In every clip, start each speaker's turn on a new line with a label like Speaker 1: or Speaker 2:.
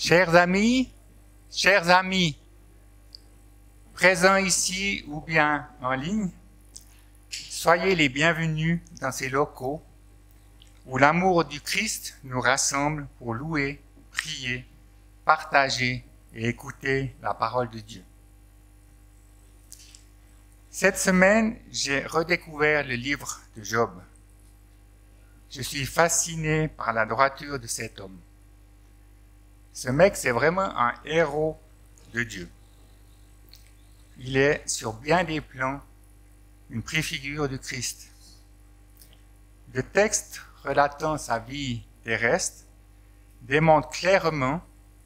Speaker 1: Chers amis, présents ici ou bien en ligne, soyez les bienvenus dans ces locaux où l'amour du Christ nous rassemble pour louer, prier, partager et écouter la parole de Dieu. Cette semaine, j'ai redécouvert le livre de Job. Je suis fasciné par la droiture de cet homme. Ce mec, c'est vraiment un héros de Dieu. Il est, sur bien des plans, une préfigure du Christ. Le texte relatant sa vie terrestre démontre clairement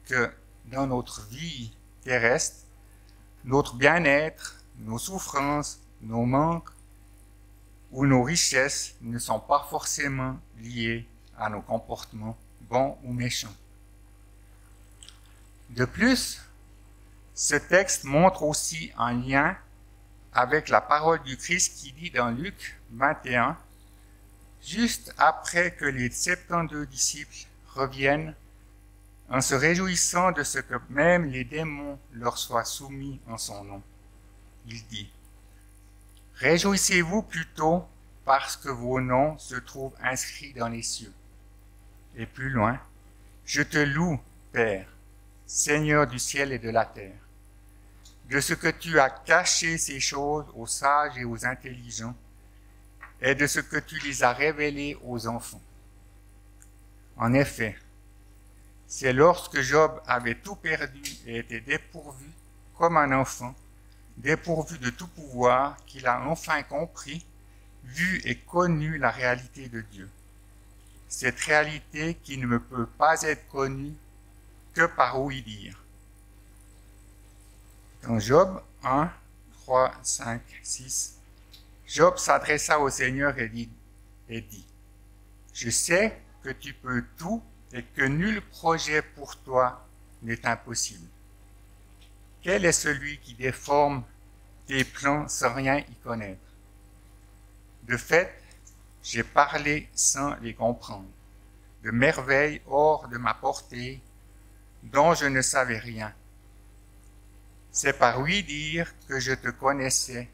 Speaker 1: que dans notre vie terrestre, notre bien-être, nos souffrances, nos manques ou nos richesses ne sont pas forcément liés à nos comportements bons ou méchants. De plus, ce texte montre aussi un lien avec la parole du Christ qui dit dans Luc 21, juste après que les 72 disciples reviennent, en se réjouissant de ce que même les démons leur soient soumis en son nom. Il dit, « Réjouissez-vous plutôt parce que vos noms se trouvent inscrits dans les cieux. » Et plus loin, « Je te loue, Père, Seigneur du ciel et de la terre, de ce que tu as caché ces choses aux sages et aux intelligents, et de ce que tu les as révélées aux enfants. » En effet, c'est lorsque Job avait tout perdu et était dépourvu, comme un enfant, dépourvu de tout pouvoir, qu'il a enfin compris, vu et connu la réalité de Dieu. Cette réalité qui ne peut pas être connue que par ouï-dire. Dans Job 1, 3, 5, 6, Job s'adressa au Seigneur et dit, « Je sais que tu peux tout et que nul projet pour toi n'est impossible. Quel est celui qui déforme tes plans sans rien y connaître? De fait, j'ai parlé sans les comprendre, de merveilles hors de ma portée, dont je ne savais rien. C'est par ouï-dire que je te connaissais,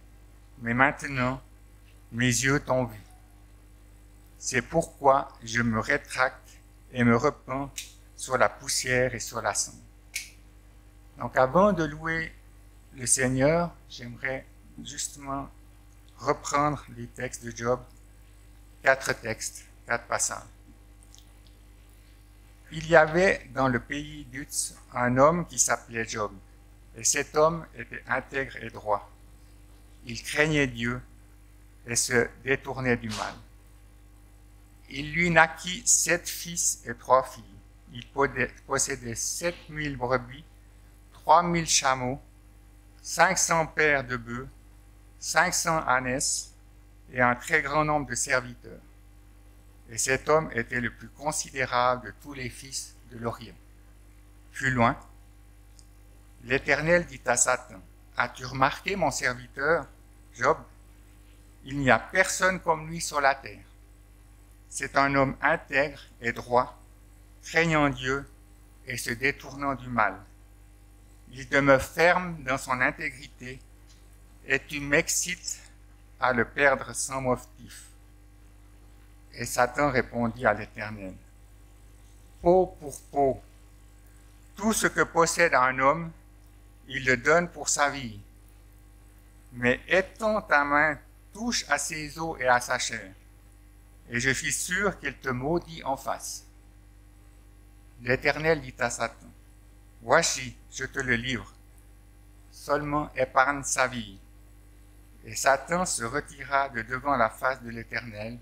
Speaker 1: mais maintenant, mes yeux t'ont vu. C'est pourquoi je me rétracte et me repens sur la poussière et sur la cendre. » Donc avant de louer le Seigneur, j'aimerais justement reprendre les textes de Job, 4 textes, 4 passages. Il y avait dans le pays d'Uz un homme qui s'appelait Job, et cet homme était intègre et droit. Il craignait Dieu et se détournait du mal. Il lui naquit 7 fils et 3 filles. Il possédait 7000 brebis, 3000 chameaux, 500 paires de bœufs, 500 ânesses et un très grand nombre de serviteurs. Et cet homme était le plus considérable de tous les fils de l'Orient. Plus loin, l'Éternel dit à Satan, « As-tu remarqué mon serviteur, Job? Il n'y a personne comme lui sur la terre. C'est un homme intègre et droit, craignant Dieu et se détournant du mal. Il demeure ferme dans son intégrité et tu m'excites à le perdre sans motif. » Et Satan répondit à l'Éternel, « Peau pour peau, tout ce que possède un homme, il le donne pour sa vie. Mais étends ta main, touche à ses os et à sa chair, et je suis sûr qu'il te maudit en face. » L'Éternel dit à Satan, « Voici, je te le livre, seulement épargne sa vie. » Et Satan se retira de devant la face de l'Éternel,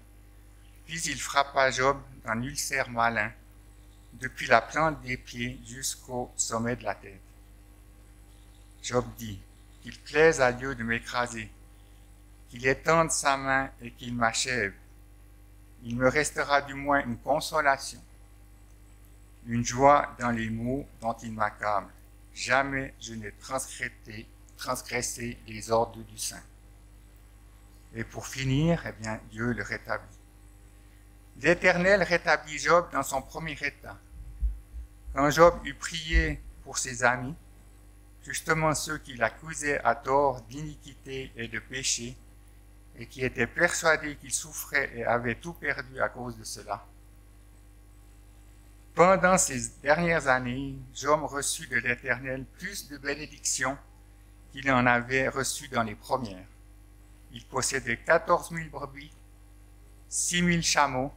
Speaker 1: puis il frappa Job d'un ulcère malin, depuis la plante des pieds jusqu'au sommet de la tête. Job dit, « Qu'il plaise à Dieu de m'écraser, qu'il étende sa main et qu'il m'achève. Il me restera du moins une consolation, une joie dans les maux dont il m'accable. Jamais je n'ai transgressé les ordres du Saint. » Et pour finir, eh bien, Dieu le rétablit. L'Éternel rétablit Job dans son premier état. Quand Job eut prié pour ses amis, justement ceux qui l'accusaient à tort d'iniquité et de péché, et qui étaient persuadés qu'il souffrait et avait tout perdu à cause de cela. Pendant ces dernières années, Job reçut de l'Éternel plus de bénédictions qu'il en avait reçues dans les premières. Il possédait 14 000 brebis, 6 000 chameaux,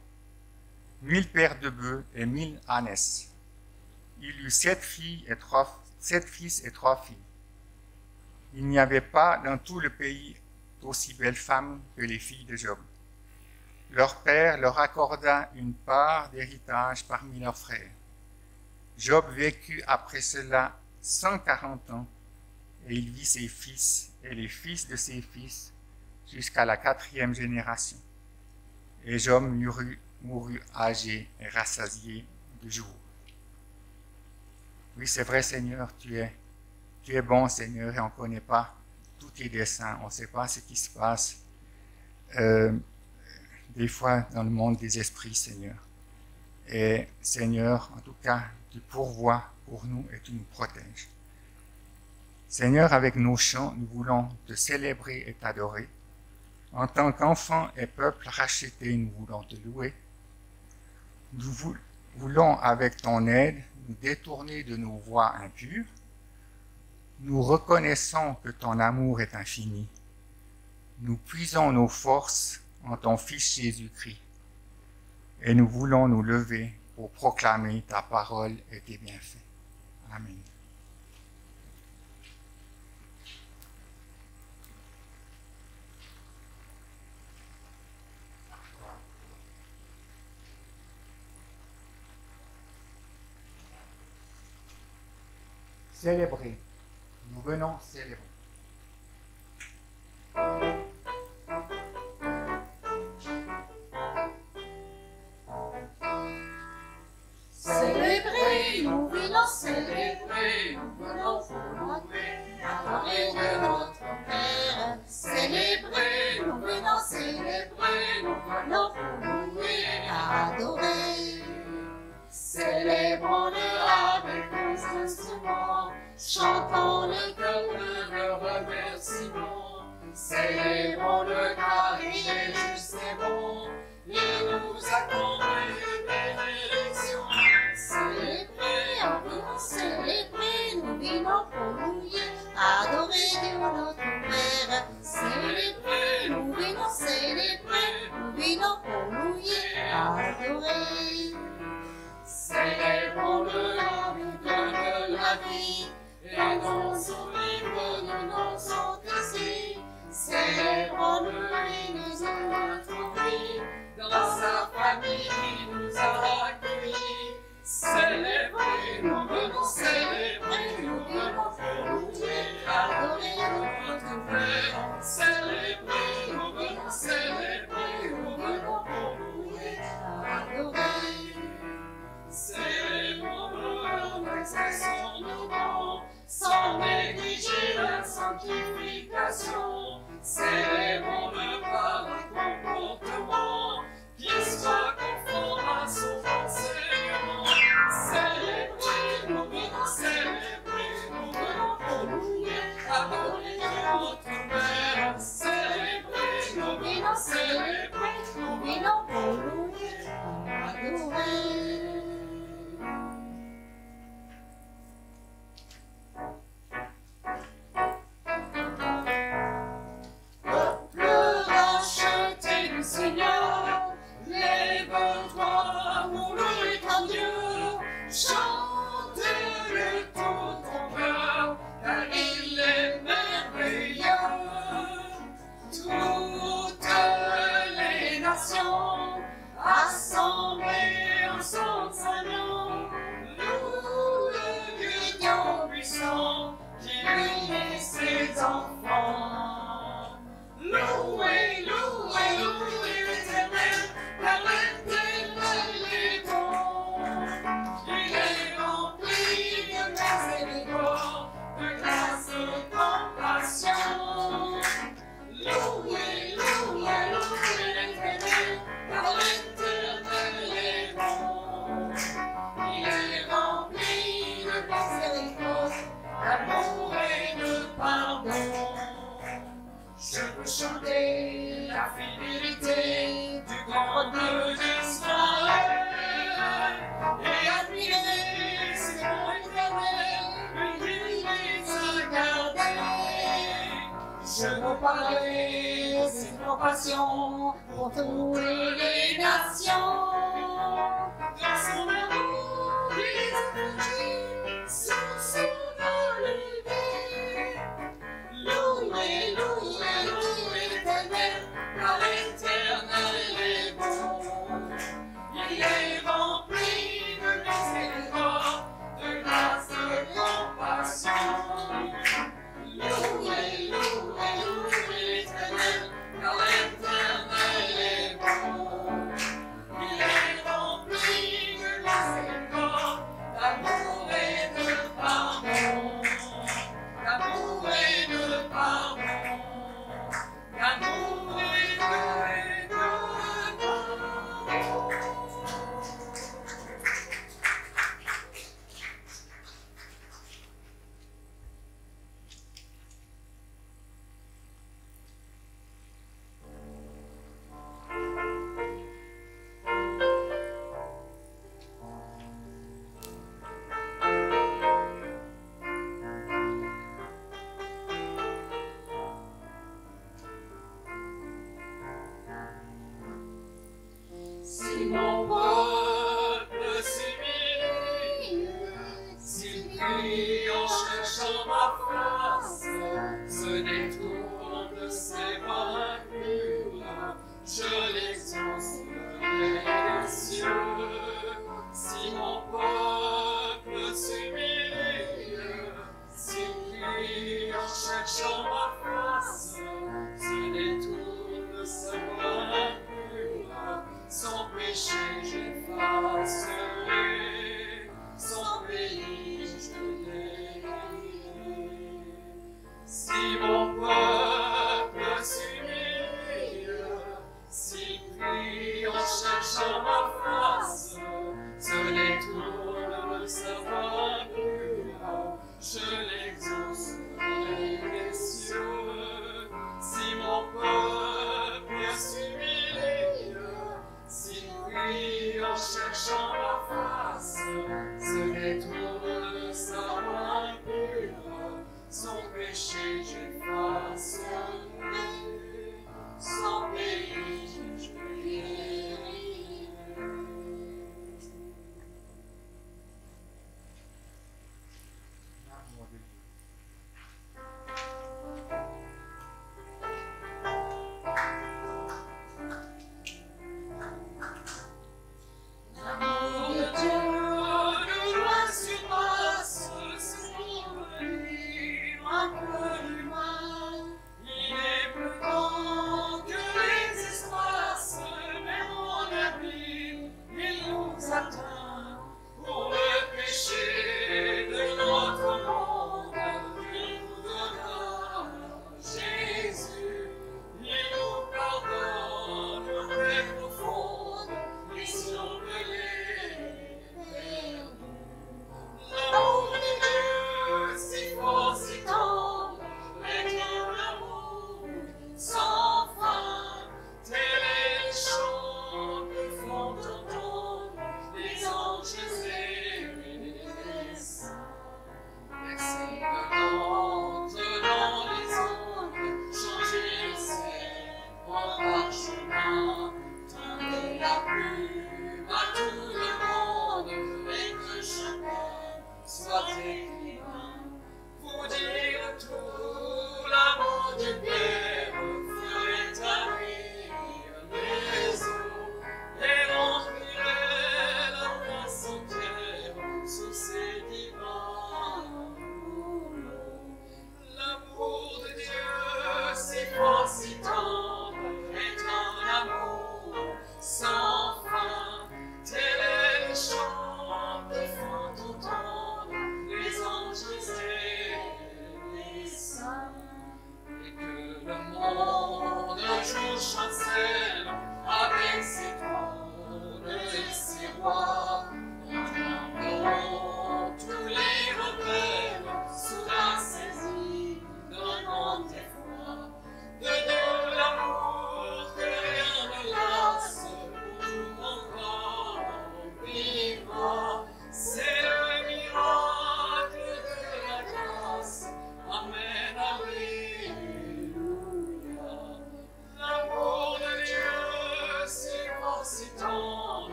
Speaker 1: 1000 paires de bœufs et 1000 ânesses. Il eut 7 fils et 3 filles. Il n'y avait pas dans tout le pays d'aussi belles femmes que les filles de Job. Leur père leur accorda une part d'héritage parmi leurs frères. Job vécut après cela 140 ans, et il vit ses fils et les fils de ses fils jusqu'à la 4e génération. Et Job mourut âgé et rassasié de jours. Oui, c'est vrai, Seigneur, tu es bon, Seigneur, et on ne connaît pas tous tes desseins, on ne sait pas ce qui se passe des fois dans le monde des esprits, Seigneur. Et Seigneur, en tout cas, tu pourvois pour nous et tu nous protèges. Seigneur, avec nos chants, nous voulons te célébrer et t'adorer. En tant qu'enfants et peuple rachetés, nous voulons te louer. Nous voulons, avec ton aide, nous détourner de nos voies impures. Nous reconnaissons que ton amour est infini. Nous puisons nos forces en ton Fils Jésus-Christ. Et nous voulons nous lever pour proclamer ta parole et tes bienfaits. Amen. Célébrer. Nous venons célébrer.
Speaker 2: Célébrer, nous venons célébrer, nous venons louer, adorer de notre Père. Célébrer, nous venons célébrer, nous venons louer, adorer. Célébrons-le avec nos instruments, chantons le cœur de le remerciement. Célébrons-le car il est juste et bon, il nous accompagne de bénédictions. Célébrer, en venant célébrer, nous venons pour louer, adorer Dieu notre Père. Célébrer, nous venons célébrer, nous venons pour louer, adorer. Célébrons-le avec de la vie, et dans son livre de nos fantaisies. Célébrons-le et nous allons trouver dans sa famille qui nous a accueillis. Célébrer, nous venons célébrer, nous venons pour louer, adorer notre Père. Célébrer, nous venons célébrer, nous venons pour louer, adorer. Célébrons-le en exerçant nos dons, sans négliger la sanctification. Célébrons-le par un comportement qui soit conforme à son enseignement. Célébrer, nous venons célébrer, nous venons pour louer, adorer notre Père. Célébrer, nous venons célébrer, nous venons pour louer, adorer. Seigneur, lève-toi, mon loup est en Dieu, chante-le tout ton cœur, car il est merveilleux. Toutes les nations, assemblées en son salon, louent le Dieu tout-puissant, qui unit ses enfants. Louez, louez, louez l'Éternel, car l'Éternel est bon. Il est la fidélité du grand Dieu d'Israël. Et admirer ses noms éternels, lui les garder. Je veux parler de ses compassions pour toutes les nations. Dans son amour, les affligés sont soulevés. Louez, louez, louez l'Éternel, car l'Éternel est bon. Il est rempli de miséricorde, de grâce, de compassion. Louez, louez, louez l'Éternel, car l'Éternel est bon. Il est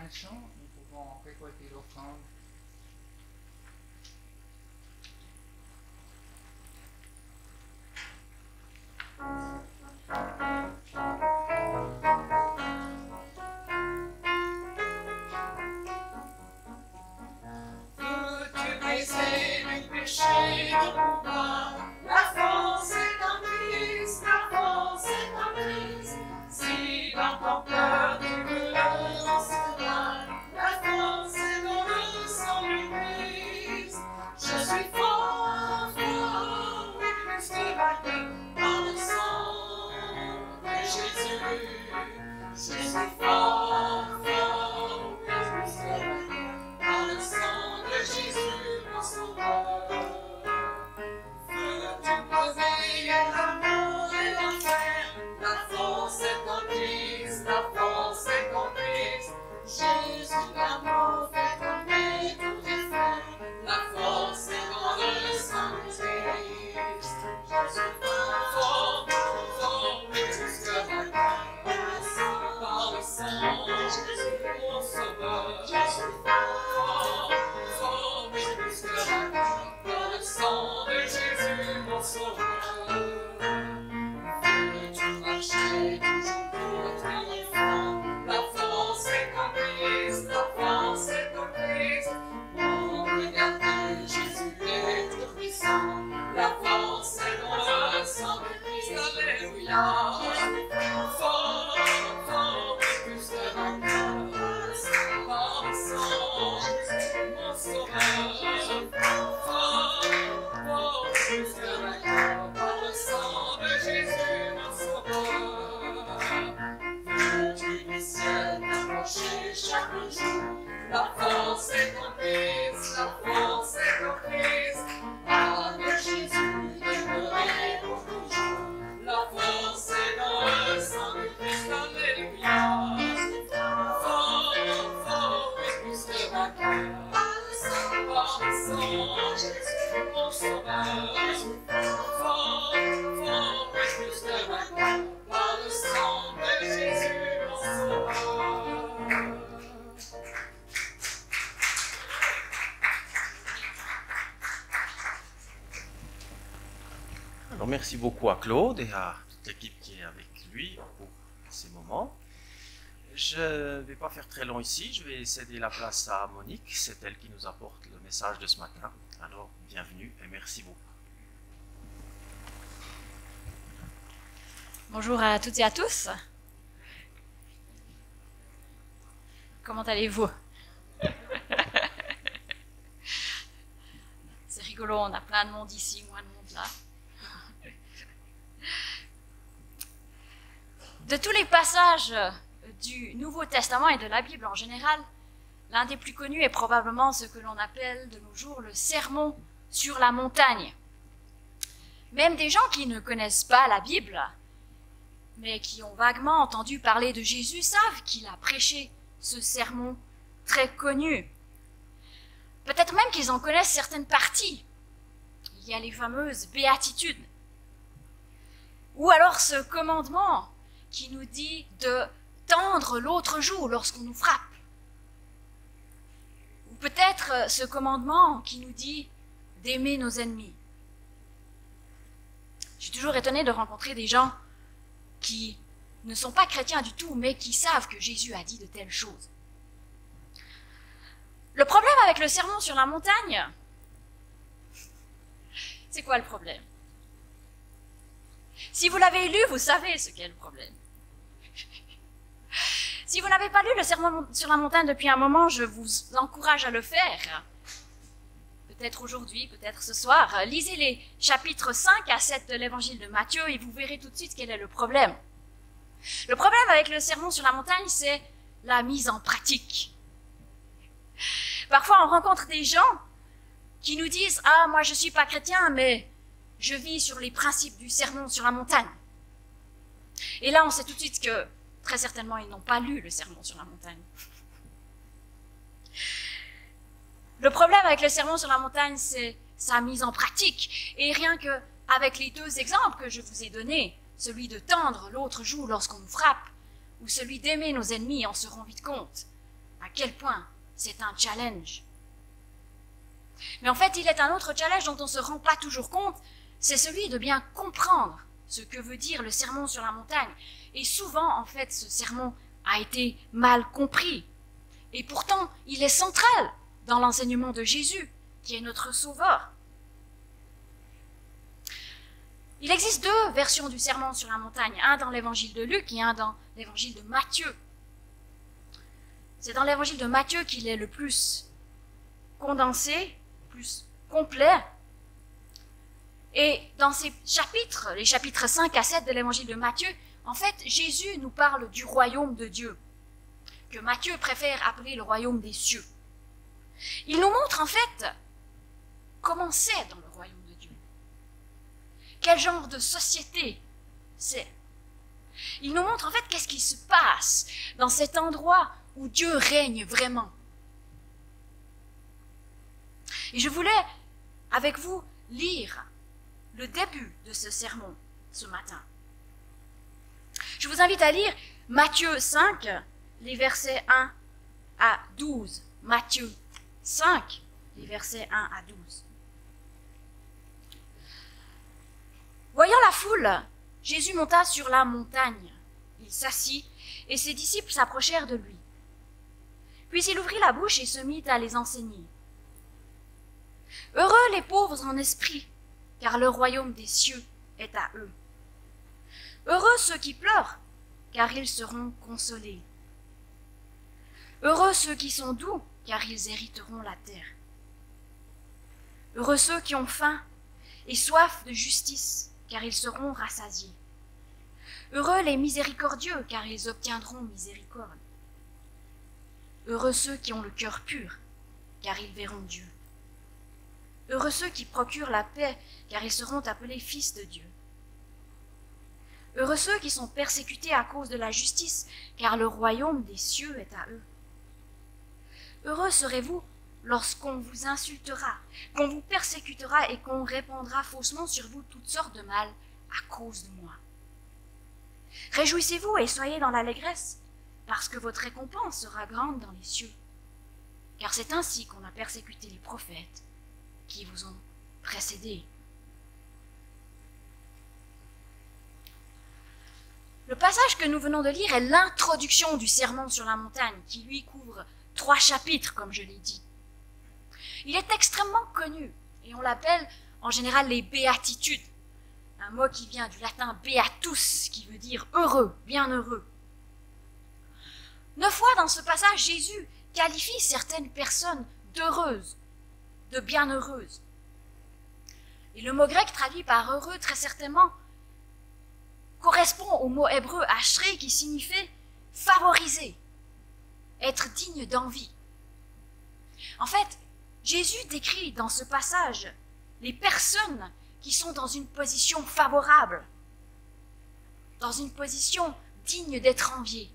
Speaker 1: un chant, nous pouvons récolter l'offrande.
Speaker 2: Veux-tu briser le péché de pouvoir? La force est en Christ, la force est en Christ. Si dans ton cœur tu veux le recevoir, la force est dans le sang du Christ. Je suis fort, fort, et plus que vainqueur par le sang de Jésus. Je suis fort, fort, et plus que vainqueur par le sang de Jésus, mon sauveur. Veux-tu briser la mort et l'enfer? La force est en Christ, la force est en Christ. Jésus, l'amour fait tomber tous tes frères. La force est dans le sang de Christ. Je suis fort, fort, et plus que vainqueur par le sang de Jésus, mon sauveur. Je suis fort, fort, et plus que vainqueur par le sang de Jésus, mon sauveur. Veux-tu marcher toujours pour triomphant? La force est en Christ, la force est en Christ. Pour regarder Jésus est tout puissant. La force est dans le sang de Christ. Alléluia. Fort, fort, et plus que vainqueur par le sang de Jésus, mon sauveur. Fort, fort, et plus que vainqueur par le sang de Jésus, mon sauveur. Veux-tu du ciel t'approcher chaque jour? La force est en Christ, la force est en Christ. Avec Jésus, demeurer pour toujours. La force est dans le sang de Christ, alléluia. Fort, fort, et plus que vainqueur par le sang de Jésus, mon sauveur. Fort, fort, et plus que vainqueur par le sang de Jésus, mon sauveur.
Speaker 3: Alors merci beaucoup à Claude et à toute l'équipe qui est avec lui pour ces moments. Je ne vais pas faire très long ici, je vais céder la place à Monique, c'est elle qui nous apporte le message de ce matin. Alors bienvenue et merci beaucoup.
Speaker 4: Bonjour à toutes et à tous. Comment allez-vous? C'est rigolo, on a plein de monde ici, moins de monde là. De tous les passages du Nouveau Testament et de la Bible en général, l'un des plus connus est probablement ce que l'on appelle de nos jours le sermon sur la montagne. Même des gens qui ne connaissent pas la Bible, mais qui ont vaguement entendu parler de Jésus, savent qu'il a prêché ce sermon très connu. Peut-être même qu'ils en connaissent certaines parties. Il y a les fameuses béatitudes. Ou alors ce commandement qui nous dit de tendre l'autre joue lorsqu'on nous frappe. Ou peut-être ce commandement qui nous dit d'aimer nos ennemis. Je suis toujours étonnée de rencontrer des gens qui ne sont pas chrétiens du tout, mais qui savent que Jésus a dit de telles choses. Le problème avec le sermon sur la montagne, c'est quoi le problème? Si vous l'avez lu, vous savez ce qu'est le problème. Si vous n'avez pas lu le sermon sur la montagne depuis un moment, je vous encourage à le faire. Peut-être aujourd'hui, peut-être ce soir. Lisez les chapitres 5 à 7 de l'évangile de Matthieu et vous verrez tout de suite quel est le problème. Le problème avec le sermon sur la montagne, c'est la mise en pratique. Parfois, on rencontre des gens qui nous disent « Ah, moi je ne suis pas chrétien, mais je vis sur les principes du sermon sur la montagne. » Et là, on sait tout de suite que très certainement, ils n'ont pas lu le sermon sur la montagne. Le problème avec le sermon sur la montagne, c'est sa mise en pratique. Et rien que avec les deux exemples que je vous ai donnés, celui de tendre l'autre joue lorsqu'on nous frappe, ou celui d'aimer nos ennemis, on se rend vite compte à quel point c'est un challenge. Mais en fait, il est un autre challenge dont on ne se rend pas toujours compte, c'est celui de bien comprendre ce que veut dire le sermon sur la montagne. Et souvent, en fait, ce sermon a été mal compris. Et pourtant, il est central dans l'enseignement de Jésus, qui est notre sauveur. Il existe deux versions du sermon sur la montagne, un dans l'évangile de Luc et un dans l'évangile de Matthieu. C'est dans l'évangile de Matthieu qu'il est le plus condensé, plus complet. Et dans ces chapitres, les chapitres 5 à 7 de l'évangile de Matthieu, en fait, Jésus nous parle du royaume de Dieu, que Matthieu préfère appeler le royaume des cieux. Il nous montre en fait comment c'est dans le royaume de Dieu. Quel genre de société c'est. Il nous montre en fait qu'est-ce qui se passe dans cet endroit où Dieu règne vraiment. Et je voulais, avec vous, lire le début de ce sermon ce matin. Je vous invite à lire Matthieu 5, les versets 1 à 12. Matthieu 5, les versets 1 à 12. Voyant la foule, Jésus monta sur la montagne. Il s'assit et ses disciples s'approchèrent de lui. Puis il ouvrit la bouche et se mit à les enseigner. Heureux les pauvres en esprit, car le royaume des cieux est à eux. Heureux ceux qui pleurent, car ils seront consolés. Heureux ceux qui sont doux, car ils hériteront la terre. Heureux ceux qui ont faim et soif de justice, car ils seront rassasiés. Heureux les miséricordieux, car ils obtiendront miséricorde. Heureux ceux qui ont le cœur pur, car ils verront Dieu. Heureux ceux qui procurent la paix, car ils seront appelés fils de Dieu. Heureux ceux qui sont persécutés à cause de la justice, car le royaume des cieux est à eux. Heureux serez-vous lorsqu'on vous insultera, qu'on vous persécutera et qu'on répandra faussement sur vous toutes sortes de mal à cause de moi. Réjouissez-vous et soyez dans l'allégresse, parce que votre récompense sera grande dans les cieux. Car c'est ainsi qu'on a persécuté les prophètes qui vous ont précédés. Le passage que nous venons de lire est l'introduction du sermon sur la montagne, qui lui couvre 3 chapitres, comme je l'ai dit. Il est extrêmement connu, et on l'appelle en général les béatitudes, un mot qui vient du latin beatus, qui veut dire heureux, bienheureux. 9 fois dans ce passage, Jésus qualifie certaines personnes d'heureuses, de bienheureuses. Et le mot grec traduit par heureux, très certainement, correspond au mot hébreu ashré qui signifie favoriser, être digne d'envie. En fait, Jésus décrit dans ce passage les personnes qui sont dans une position favorable, dans une position digne d'être enviée.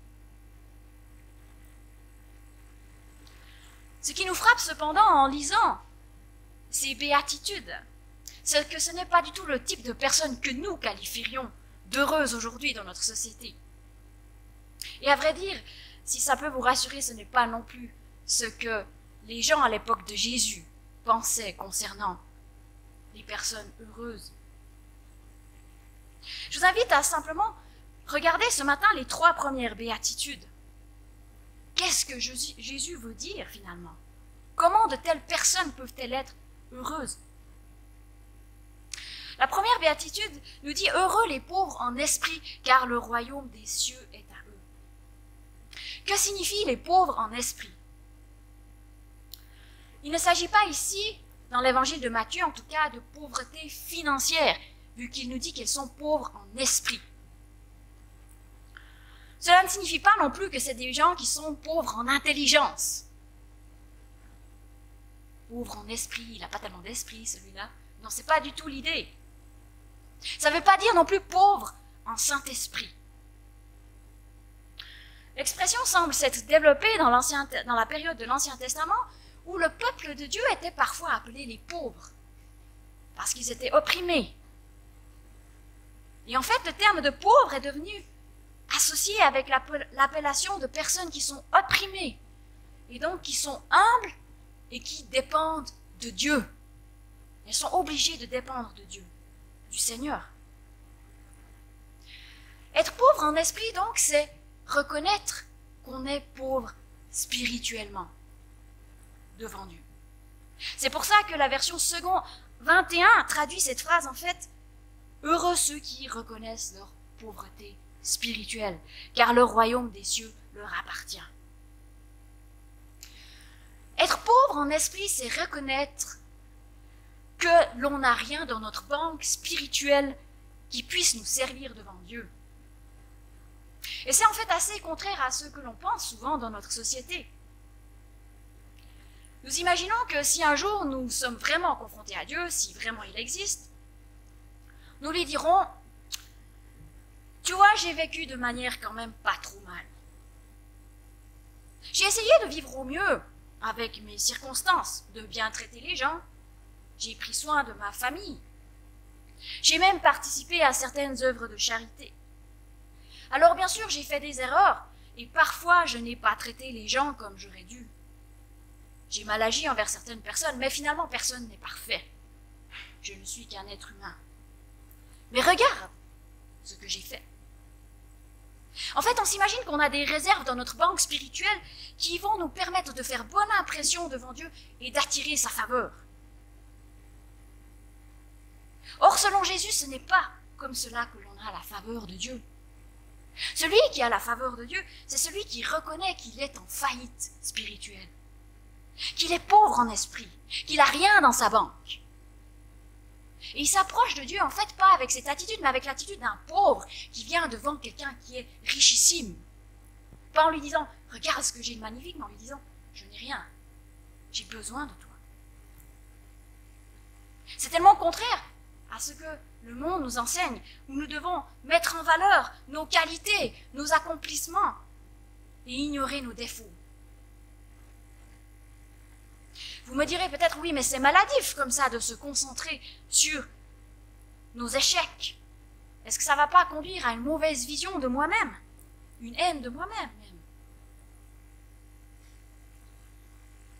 Speaker 4: Ce qui nous frappe cependant en lisant ces béatitudes, c'est que ce n'est pas du tout le type de personnes que nous qualifierions d'heureuses aujourd'hui dans notre société. Et à vrai dire, si ça peut vous rassurer, ce n'est pas non plus ce que les gens à l'époque de Jésus pensaient concernant les personnes heureuses. Je vous invite à simplement regarder ce matin les 3 premières béatitudes. Qu'est-ce que Jésus veut dire finalement? Comment de telles personnes peuvent-elles être heureuses? La première béatitude nous dit « Heureux les pauvres en esprit, car le royaume des cieux est à eux. » Que signifient les pauvres en esprit? Il ne s'agit pas ici, dans l'évangile de Matthieu en tout cas, de pauvreté financière, vu qu'il nous dit qu'ils sont pauvres en esprit. Cela ne signifie pas non plus que c'est des gens qui sont pauvres en intelligence. Pauvre en esprit, il n'a pas tellement d'esprit celui-là. Non, c'est pas du tout l'idée. Ça ne veut pas dire non plus pauvre en Saint-Esprit. L'expression semble s'être développée dans la période de l'Ancien Testament où le peuple de Dieu était parfois appelé les pauvres, parce qu'ils étaient opprimés. Et en fait, le terme de pauvre est devenu associé avec l'appellation de personnes qui sont opprimées et donc qui sont humbles et qui dépendent de Dieu. Elles sont obligées de dépendre de Dieu, du Seigneur. Être pauvre en esprit, donc, c'est reconnaître qu'on est pauvre spirituellement devant Dieu. C'est pour ça que la version second 21 traduit cette phrase en fait « Heureux ceux qui reconnaissent leur pauvreté spirituelle, car le royaume des cieux leur appartient. » Être pauvre en esprit, c'est reconnaître que l'on n'a rien dans notre banque spirituelle qui puisse nous servir devant Dieu. Et c'est en fait assez contraire à ce que l'on pense souvent dans notre société. Nous imaginons que si un jour nous sommes vraiment confrontés à Dieu, si vraiment il existe, nous lui dirons « Tu vois, j'ai vécu de manière quand même pas trop mal. J'ai essayé de vivre au mieux avec mes circonstances, de bien traiter les gens. J'ai pris soin de ma famille. J'ai même participé à certaines œuvres de charité. Alors bien sûr, j'ai fait des erreurs et parfois je n'ai pas traité les gens comme j'aurais dû. J'ai mal agi envers certaines personnes, mais finalement personne n'est parfait. Je ne suis qu'un être humain. Mais regarde ce que j'ai fait. » En fait, on s'imagine qu'on a des réserves dans notre banque spirituelle qui vont nous permettre de faire bonne impression devant Dieu et d'attirer sa faveur. Or, selon Jésus, ce n'est pas comme cela que l'on a la faveur de Dieu. Celui qui a la faveur de Dieu, c'est celui qui reconnaît qu'il est en faillite spirituelle, qu'il est pauvre en esprit, qu'il n'a rien dans sa banque. Et il s'approche de Dieu, en fait, pas avec cette attitude, mais avec l'attitude d'un pauvre qui vient devant quelqu'un qui est richissime. Pas en lui disant « Regarde ce que j'ai de magnifique », mais en lui disant « Je n'ai rien, j'ai besoin de toi. » C'est tellement contraire à ce que le monde nous enseigne, où nous devons mettre en valeur nos qualités, nos accomplissements et ignorer nos défauts. Vous me direz peut-être, oui, mais c'est maladif comme ça de se concentrer sur nos échecs. Est-ce que ça ne va pas conduire à une mauvaise vision de moi-même, une haine de moi-même même?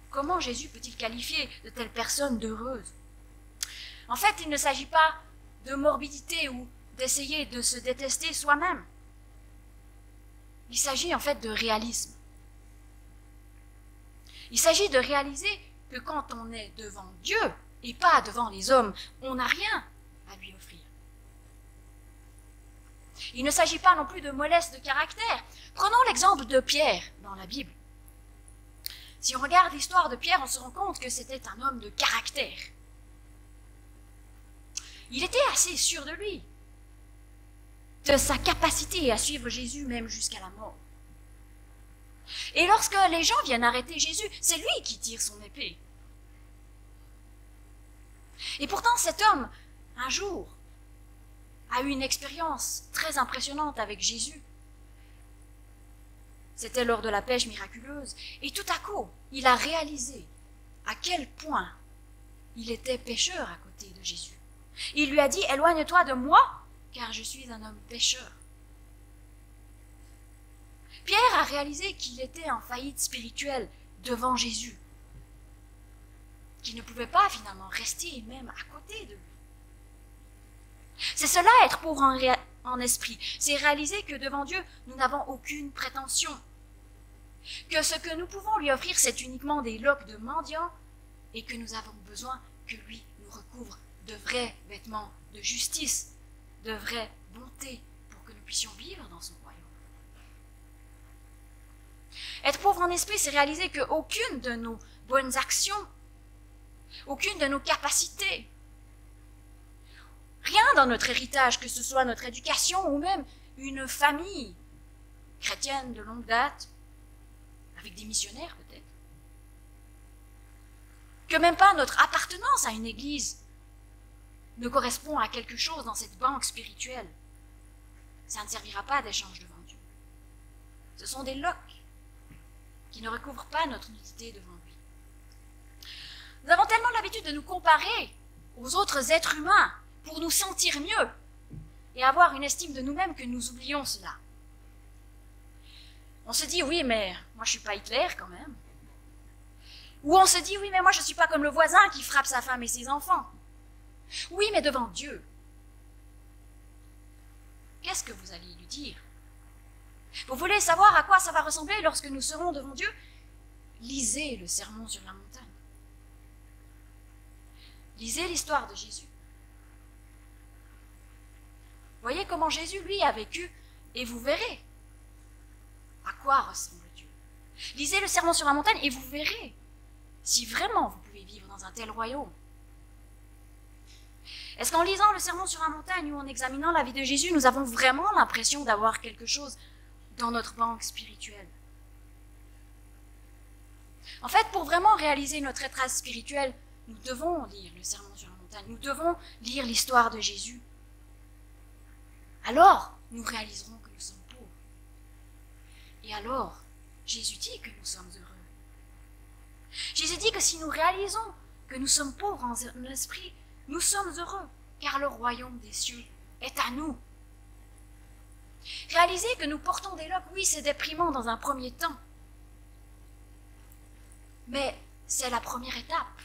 Speaker 4: Comment Jésus peut-il qualifier de telle personne d'heureuse? En fait, il ne s'agit pas de morbidité ou d'essayer de se détester soi-même. Il s'agit en fait de réalisme. Il s'agit de réaliser que quand on est devant Dieu et pas devant les hommes, on n'a rien à lui offrir. Il ne s'agit pas non plus de mollesse de caractère. Prenons l'exemple de Pierre dans la Bible. Si on regarde l'histoire de Pierre, on se rend compte que c'était un homme de caractère. Il était assez sûr de lui, de sa capacité à suivre Jésus même jusqu'à la mort. Et lorsque les gens viennent arrêter Jésus, c'est lui qui tire son épée. Et pourtant, cet homme, un jour, a eu une expérience très impressionnante avec Jésus. C'était lors de la pêche miraculeuse. Et tout à coup, il a réalisé à quel point il était pécheur à côté de Jésus. Il lui a dit « Éloigne-toi de moi, car je suis un homme pécheur. » Pierre a réalisé qu'il était en faillite spirituelle devant Jésus, qu'il ne pouvait pas finalement rester même à côté de lui. C'est cela être pauvre en esprit, c'est réaliser que devant Dieu, nous n'avons aucune prétention, que ce que nous pouvons lui offrir, c'est uniquement des loques de mendiants et que nous avons besoin que lui nous recouvre de vrais vêtements de justice, de vraie bonté pour que nous puissions vivre dans son royaume. Être pauvre en esprit, c'est réaliser qu'aucune de nos bonnes actions, aucune de nos capacités, rien dans notre héritage, que ce soit notre éducation ou même une famille chrétienne de longue date, avec des missionnaires peut-être, que même pas notre appartenance à une église ne correspond à quelque chose dans cette banque spirituelle, ça ne servira pas d'échange devant Dieu. Ce sont des loques qui ne recouvrent pas notre nudité devant lui. Nous avons tellement l'habitude de nous comparer aux autres êtres humains pour nous sentir mieux et avoir une estime de nous-mêmes que nous oublions cela. On se dit, oui, mais moi je ne suis pas Hitler quand même. Où on se dit, oui, mais moi je ne suis pas comme le voisin qui frappe sa femme et ses enfants. Oui, mais devant Dieu, qu'est-ce que vous allez lui dire? Vous voulez savoir à quoi ça va ressembler lorsque nous serons devant Dieu? Lisez le sermon sur la montagne. Lisez l'histoire de Jésus. Voyez comment Jésus, lui, a vécu et vous verrez à quoi ressemble Dieu. Lisez le sermon sur la montagne et vous verrez si vraiment vous pouvez vivre dans un tel royaume. Est-ce qu'en lisant le sermon sur la montagne ou en examinant la vie de Jésus, nous avons vraiment l'impression d'avoir quelque chose dans notre banque spirituelle? En fait, pour vraiment réaliser notre état spirituel, nous devons lire le sermon sur la montagne, nous devons lire l'histoire de Jésus. Alors, nous réaliserons que nous sommes pauvres. Et alors, Jésus dit que nous sommes heureux. Jésus dit que si nous réalisons que nous sommes pauvres en esprit, nous sommes heureux, car le royaume des cieux est à nous. Réaliser que nous portons des loques, oui, c'est déprimant dans un premier temps. Mais c'est la première étape,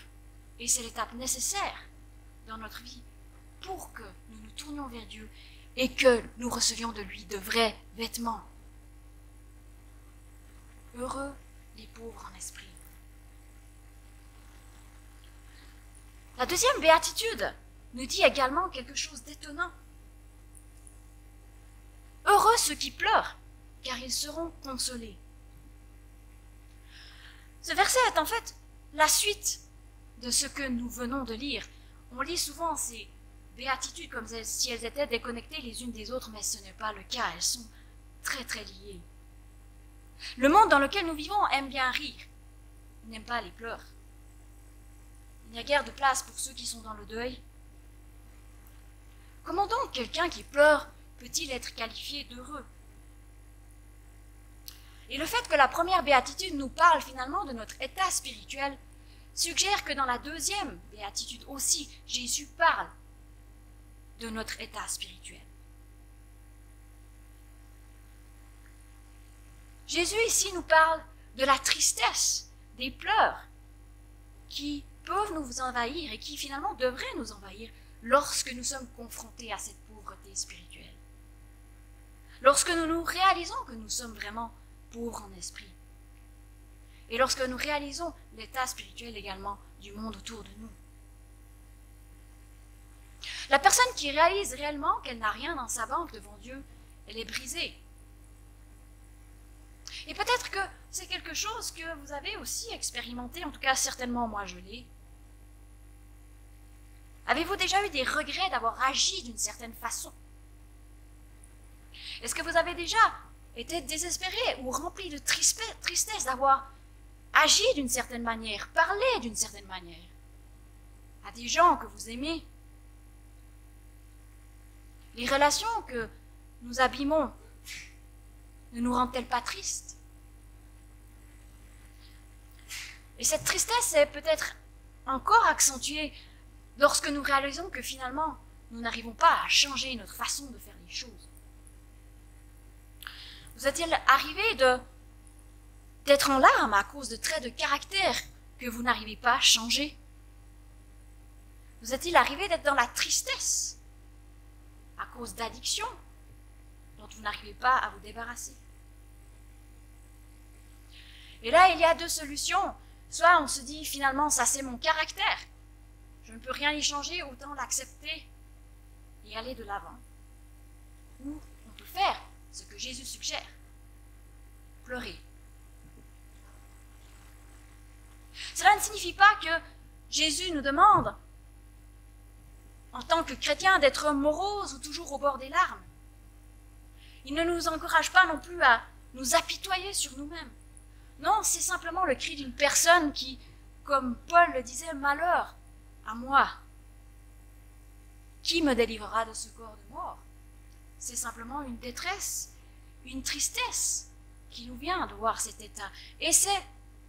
Speaker 4: et c'est l'étape nécessaire dans notre vie pour que nous nous tournions vers Dieu et que nous recevions de lui de vrais vêtements. Heureux les pauvres en esprit. La deuxième béatitude nous dit également quelque chose d'étonnant. Heureux ceux qui pleurent, car ils seront consolés. Ce verset est en fait la suite de ce que nous venons de lire. On lit souvent ces béatitudes comme si elles étaient déconnectées les unes des autres, mais ce n'est pas le cas, elles sont très très liées. Le monde dans lequel nous vivons aime bien rire, il n'aime pas les pleurs. Il n'y a guère de place pour ceux qui sont dans le deuil. Comment donc quelqu'un qui pleure peut-il être qualifié d'heureux? Et le fait que la première béatitude nous parle finalement de notre état spirituel suggère que dans la deuxième béatitude aussi, Jésus parle de notre état spirituel. Jésus ici nous parle de la tristesse, des pleurs qui peuvent nous envahir et qui finalement devraient nous envahir lorsque nous sommes confrontés à cette pauvreté spirituelle. Lorsque nous réalisons que nous sommes vraiment pauvres en esprit. Et lorsque nous réalisons l'état spirituel également du monde autour de nous. La personne qui réalise réellement qu'elle n'a rien dans sa banque devant Dieu, elle est brisée. Et peut-être que c'est quelque chose que vous avez aussi expérimenté, en tout cas certainement moi je l'ai. Avez-vous déjà eu des regrets d'avoir agi d'une certaine façon? Est-ce que vous avez déjà été désespéré ou rempli de tristesse d'avoir agi d'une certaine manière, parlé d'une certaine manière à des gens que vous aimez? Les relations que nous abîmons ne nous rendent-elles pas tristes? Et cette tristesse est peut-être encore accentuée lorsque nous réalisons que finalement, nous n'arrivons pas à changer notre façon de faire les choses. Vous est-il arrivé d'être en larmes à cause de traits de caractère que vous n'arrivez pas à changer? Vous est-il arrivé d'être dans la tristesse à cause d'addictions dont vous n'arrivez pas à vous débarrasser? Et là, il y a deux solutions. Soit on se dit finalement, ça c'est mon caractère, je ne peux rien y changer, autant l'accepter et aller de l'avant. Ou on peut faire ce que Jésus suggère, pleurer. Cela ne signifie pas que Jésus nous demande, en tant que chrétiens, d'être moroses ou toujours au bord des larmes. Il ne nous encourage pas non plus à nous apitoyer sur nous-mêmes. Non, c'est simplement le cri d'une personne qui, comme Paul le disait, malheur à moi. Qui me délivrera de ce corps de mort? C'est simplement une détresse, une tristesse qui nous vient de voir cet état. Et c'est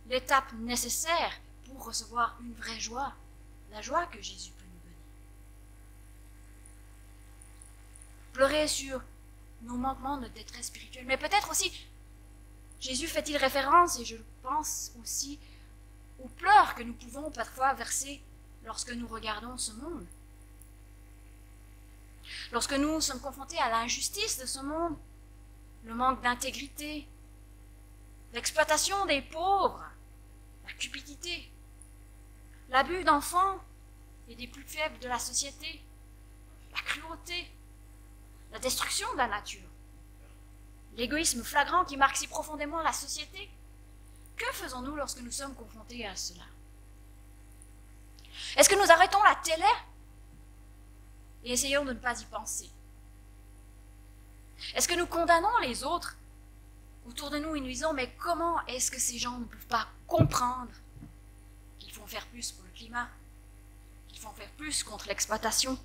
Speaker 4: l'étape nécessaire pour recevoir une vraie joie, la joie que Jésus peut nous donner. Pleurer sur nos manquements, notre détresse spirituelle, mais peut-être aussi Jésus fait-il référence, et je pense aussi, aux pleurs que nous pouvons parfois verser lorsque nous regardons ce monde. Lorsque nous sommes confrontés à l'injustice de ce monde, le manque d'intégrité, l'exploitation des pauvres, la cupidité, l'abus d'enfants et des plus faibles de la société, la cruauté, la destruction de la nature, l'égoïsme flagrant qui marque si profondément la société. Que faisons-nous lorsque nous sommes confrontés à cela? Est-ce que nous arrêtons la télé et essayons de ne pas y penser? Est-ce que nous condamnons les autres autour de nous et nous disons, mais comment est-ce que ces gens ne peuvent pas comprendre qu'il faut faire plus pour le climat, qu'il faut faire plus contre l'exploitation?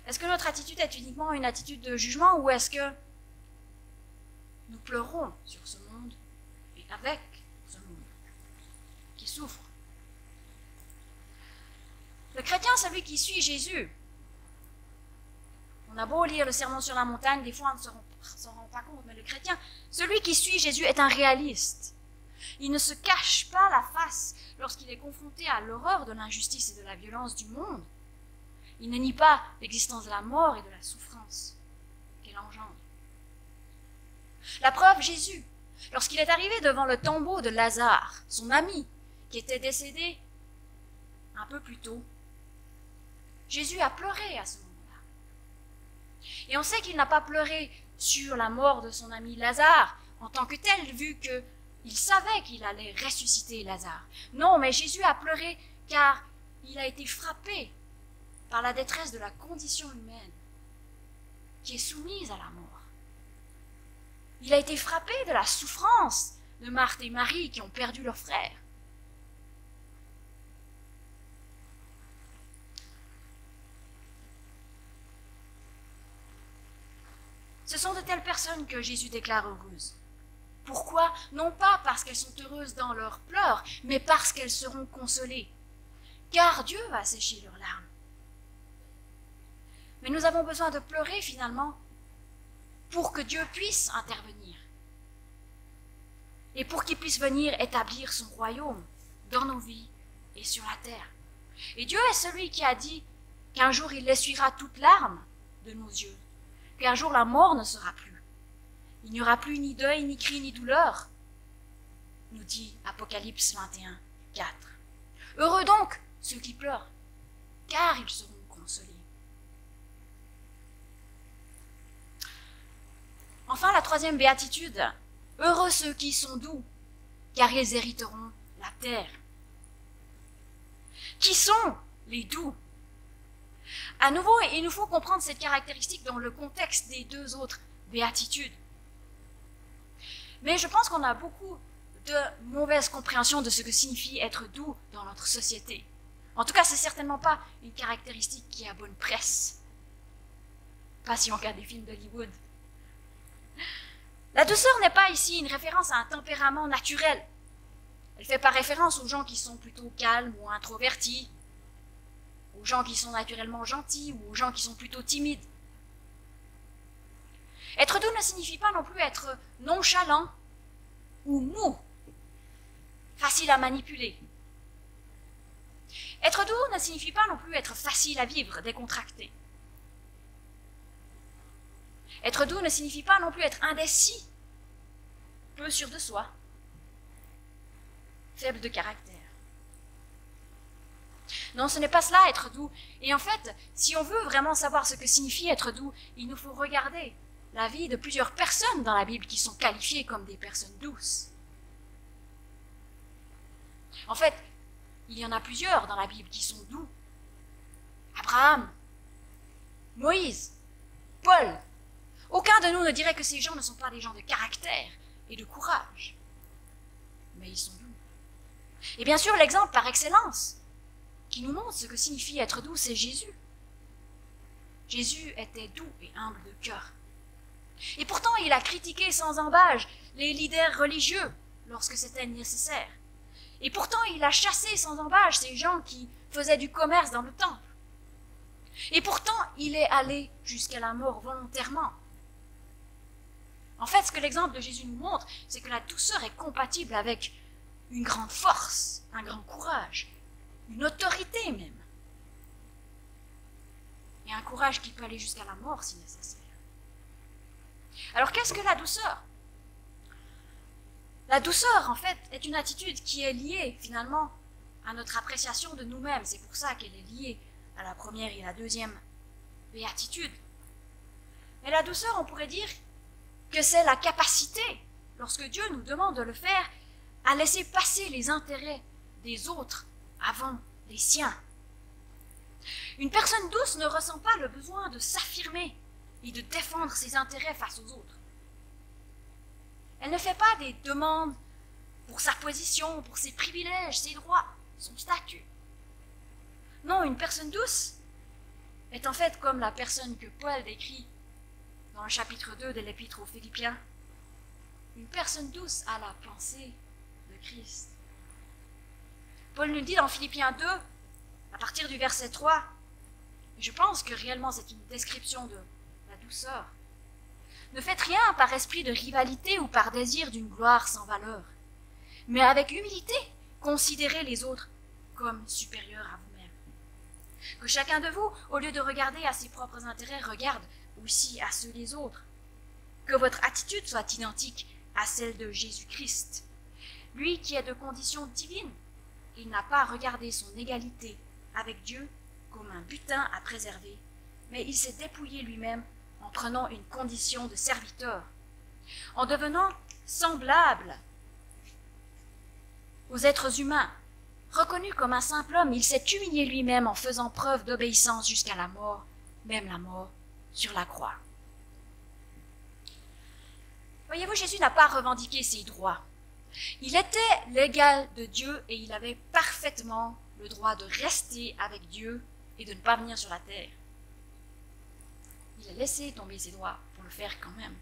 Speaker 4: Est-ce que notre attitude est uniquement une attitude de jugement ou est-ce que nous pleurons sur ce monde et avec ce monde qui souffre? Le chrétien, celui qui suit Jésus, on a beau lire le Sermon sur la montagne, des fois on ne s'en rend pas compte, mais le chrétien, celui qui suit Jésus est un réaliste. Il ne se cache pas la face lorsqu'il est confronté à l'horreur de l'injustice et de la violence du monde. Il ne nie pas l'existence de la mort et de la souffrance qu'elle engendre. La preuve, Jésus, lorsqu'il est arrivé devant le tombeau de Lazare, son ami, qui était décédé un peu plus tôt, Jésus a pleuré à ce moment-là. Et on sait qu'il n'a pas pleuré sur la mort de son ami Lazare en tant que tel, vu qu'il savait qu'il allait ressusciter Lazare. Non, mais Jésus a pleuré car il a été frappé par la détresse de la condition humaine qui est soumise à la mort. Il a été frappé de la souffrance de Marthe et Marie qui ont perdu leur frère. Ce sont de telles personnes que Jésus déclare heureuses. Pourquoi? Non pas parce qu'elles sont heureuses dans leurs pleurs, mais parce qu'elles seront consolées. Car Dieu va sécher leurs larmes. Mais nous avons besoin de pleurer finalement pour que Dieu puisse intervenir et pour qu'il puisse venir établir son royaume dans nos vies et sur la terre. Et Dieu est celui qui a dit qu'un jour il essuiera toute larme de nos yeux, qu'un jour la mort ne sera plus. Il n'y aura plus ni deuil, ni cri, ni douleur, nous dit Apocalypse 21, 4. Heureux donc ceux qui pleurent, car ils seront consolés. Enfin, la troisième béatitude, heureux ceux qui sont doux, car ils hériteront la terre. Qui sont les doux? À nouveau, il nous faut comprendre cette caractéristique dans le contexte des deux autres béatitudes. Mais je pense qu'on a beaucoup de mauvaise compréhension de ce que signifie être doux dans notre société. En tout cas, c'est certainement pas une caractéristique qui a bonne presse. Pas si on regarde des films d'Hollywood. La douceur n'est pas ici une référence à un tempérament naturel. Elle fait pas référence aux gens qui sont plutôt calmes ou introvertis, aux gens qui sont naturellement gentils ou aux gens qui sont plutôt timides. Être doux ne signifie pas non plus être nonchalant ou mou, facile à manipuler. Être doux ne signifie pas non plus être facile à vivre, décontracté. Être doux ne signifie pas non plus être indécis, peu sûr de soi, faible de caractère. Non, ce n'est pas cela, être doux. Et en fait, si on veut vraiment savoir ce que signifie être doux, il nous faut regarder la vie de plusieurs personnes dans la Bible qui sont qualifiées comme des personnes douces. En fait, il y en a plusieurs dans la Bible qui sont doux. Abraham, Moïse, Paul. Aucun de nous ne dirait que ces gens ne sont pas des gens de caractère et de courage. Mais ils sont doux. Et bien sûr, l'exemple par excellence qui nous montre ce que signifie être doux, c'est Jésus. Jésus était doux et humble de cœur. Et pourtant, il a critiqué sans embâche les leaders religieux lorsque c'était nécessaire. Et pourtant, il a chassé sans embâche ces gens qui faisaient du commerce dans le temple. Et pourtant, il est allé jusqu'à la mort volontairement En fait, ce que l'exemple de Jésus nous montre, c'est que la douceur est compatible avec une grande force, un grand courage, une autorité même. Et un courage qui peut aller jusqu'à la mort si nécessaire. Alors qu'est-ce que la douceur? La douceur, en fait, est une attitude qui est liée, finalement, à notre appréciation de nous-mêmes. C'est pour ça qu'elle est liée à la première et la deuxième béatitude. Mais la douceur, on pourrait dire que c'est la capacité, lorsque Dieu nous demande de le faire, à laisser passer les intérêts des autres avant les siens. Une personne douce ne ressent pas le besoin de s'affirmer et de défendre ses intérêts face aux autres. Elle ne fait pas des demandes pour sa position, pour ses privilèges, ses droits, son statut. Non, une personne douce est en fait comme la personne que Paul décrit dans le chapitre 2 de l'Épître aux Philippiens. Une personne douce a la pensée de Christ. Paul nous dit dans Philippiens 2, à partir du verset 3, et je pense que réellement c'est une description de la douceur. Ne faites rien par esprit de rivalité ou par désir d'une gloire sans valeur, mais avec humilité, considérez les autres comme supérieurs à vous-même. Que chacun de vous, au lieu de regarder à ses propres intérêts, regarde aussi à ceux des autres. Que votre attitude soit identique à celle de Jésus-Christ. Lui qui est de condition divine, il n'a pas regardé son égalité avec Dieu comme un butin à préserver, mais il s'est dépouillé lui-même en prenant une condition de serviteur, en devenant semblable aux êtres humains. Reconnu comme un simple homme, il s'est humilié lui-même en faisant preuve d'obéissance jusqu'à la mort, même la mort sur la croix. Voyez-vous, Jésus n'a pas revendiqué ses droits. Il était l'égal de Dieu et il avait parfaitement le droit de rester avec Dieu et de ne pas venir sur la terre. Il a laissé tomber ses droits pour le faire quand même.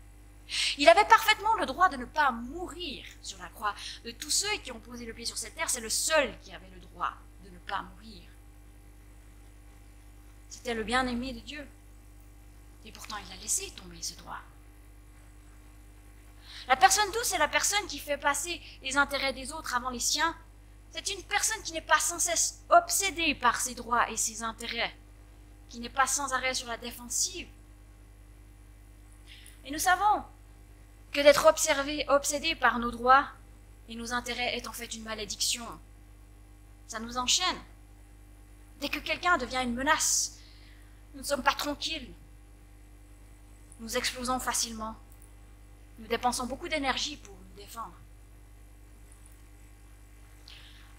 Speaker 4: Il avait parfaitement le droit de ne pas mourir sur la croix. De tous ceux qui ont posé le pied sur cette terre, c'est le seul qui avait le droit de ne pas mourir. C'était le bien-aimé de Dieu. Et pourtant, il a laissé tomber ce droit. La personne douce est la personne qui fait passer les intérêts des autres avant les siens. C'est une personne qui n'est pas sans cesse obsédée par ses droits et ses intérêts, qui n'est pas sans arrêt sur la défensive. Et nous savons que d'être obsédé par nos droits et nos intérêts est en fait une malédiction. Ça nous enchaîne. Dès que quelqu'un devient une menace, nous ne sommes pas tranquilles. Nous explosons facilement. Nous dépensons beaucoup d'énergie pour nous défendre.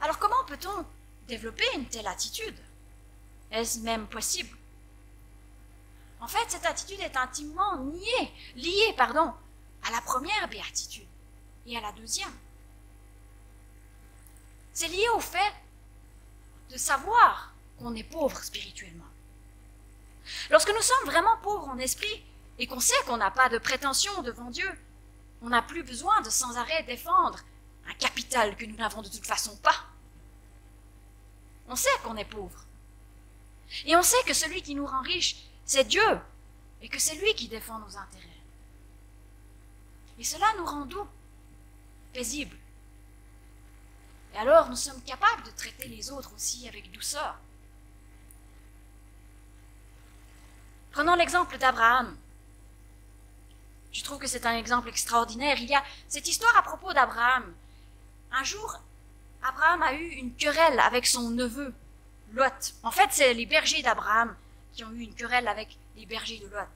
Speaker 4: Alors comment peut-on développer une telle attitude? Est-ce même possible? En fait, cette attitude est intimement liée à la première béatitude et à la deuxième. C'est lié au fait de savoir qu'on est pauvre spirituellement. Lorsque nous sommes vraiment pauvres en esprit et qu'on sait qu'on n'a pas de prétention devant Dieu, on n'a plus besoin de sans arrêt défendre un capital que nous n'avons de toute façon pas. On sait qu'on est pauvre. Et on sait que celui qui nous rend riches, c'est Dieu, et que c'est lui qui défend nos intérêts. Et cela nous rend doux, paisibles. Et alors nous sommes capables de traiter les autres aussi avec douceur. Prenons l'exemple d'Abraham. Je trouve que c'est un exemple extraordinaire. Il y a cette histoire à propos d'Abraham. Un jour, Abraham a eu une querelle avec son neveu, Lot. En fait, c'est les bergers d'Abraham qui ont eu une querelle avec les bergers de Lot.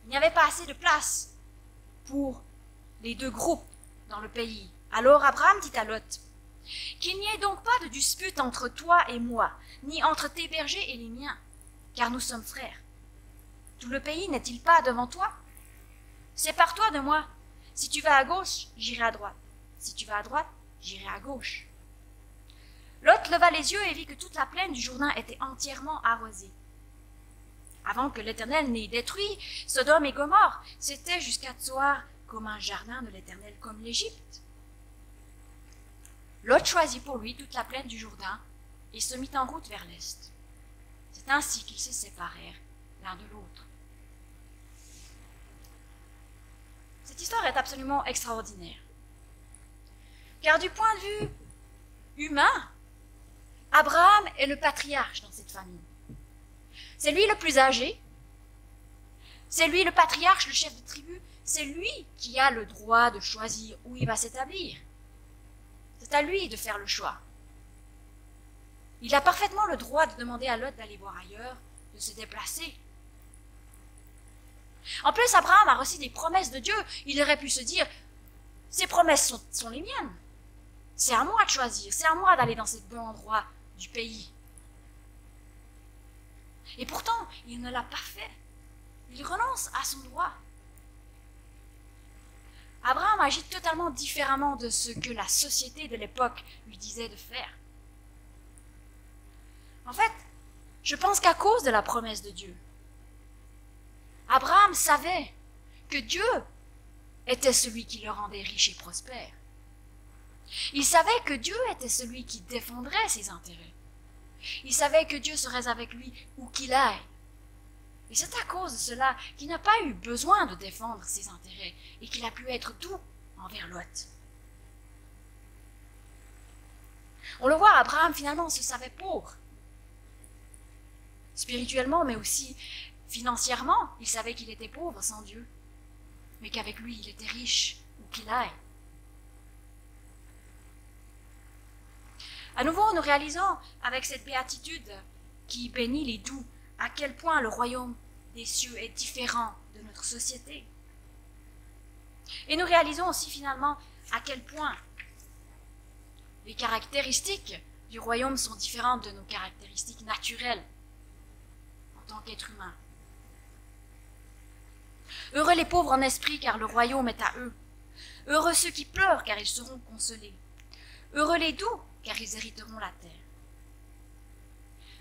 Speaker 4: Il n'y avait pas assez de place pour les deux groupes dans le pays. Alors Abraham dit à Lot, « Qu'il n'y ait donc pas de dispute entre toi et moi, ni entre tes bergers et les miens, car nous sommes frères. Tout le pays n'est-il pas devant toi? Sépare-toi de moi. Si tu vas à gauche, j'irai à droite. Si tu vas à droite, j'irai à gauche. » Lot leva les yeux et vit que toute la plaine du Jourdain était entièrement arrosée. Avant que l'Éternel n'ait détruit Sodome et Gomorrhe, c'était jusqu'à Tsoar comme un jardin de l'Éternel, comme l'Égypte. Lot choisit pour lui toute la plaine du Jourdain et se mit en route vers l'est. C'est ainsi qu'ils se séparèrent l'un de l'autre. Cette histoire est absolument extraordinaire. Car du point de vue humain, Abraham est le patriarche dans cette famille. C'est lui le plus âgé, c'est lui le patriarche, le chef de tribu, c'est lui qui a le droit de choisir où il va s'établir. C'est à lui de faire le choix. Il a parfaitement le droit de demander à Lot d'aller voir ailleurs, de se déplacer. En plus, Abraham a reçu des promesses de Dieu. Il aurait pu se dire, ces promesses sont les miennes. C'est à moi de choisir, c'est à moi d'aller dans ce bon endroit du pays. Et pourtant, il ne l'a pas fait. Il renonce à son droit. Abraham agit totalement différemment de ce que la société de l'époque lui disait de faire. En fait, je pense qu'à cause de la promesse de Dieu, Abraham savait que Dieu était celui qui le rendait riche et prospère. Il savait que Dieu était celui qui défendrait ses intérêts. Il savait que Dieu serait avec lui où qu'il aille. Et c'est à cause de cela qu'il n'a pas eu besoin de défendre ses intérêts et qu'il a pu être doux envers Lot. On le voit, Abraham finalement se savait pauvre. Spirituellement, mais aussi financièrement, il savait qu'il était pauvre sans Dieu, mais qu'avec lui, il était riche où qu'il aille. À nouveau, nous réalisons avec cette béatitude qui bénit les doux à quel point le royaume des cieux est différent de notre société. Et nous réalisons aussi finalement à quel point les caractéristiques du royaume sont différentes de nos caractéristiques naturelles en tant qu'être humain. Heureux les pauvres en esprit, car le royaume est à eux. Heureux ceux qui pleurent, car ils seront consolés. Heureux les doux, car ils hériteront la terre.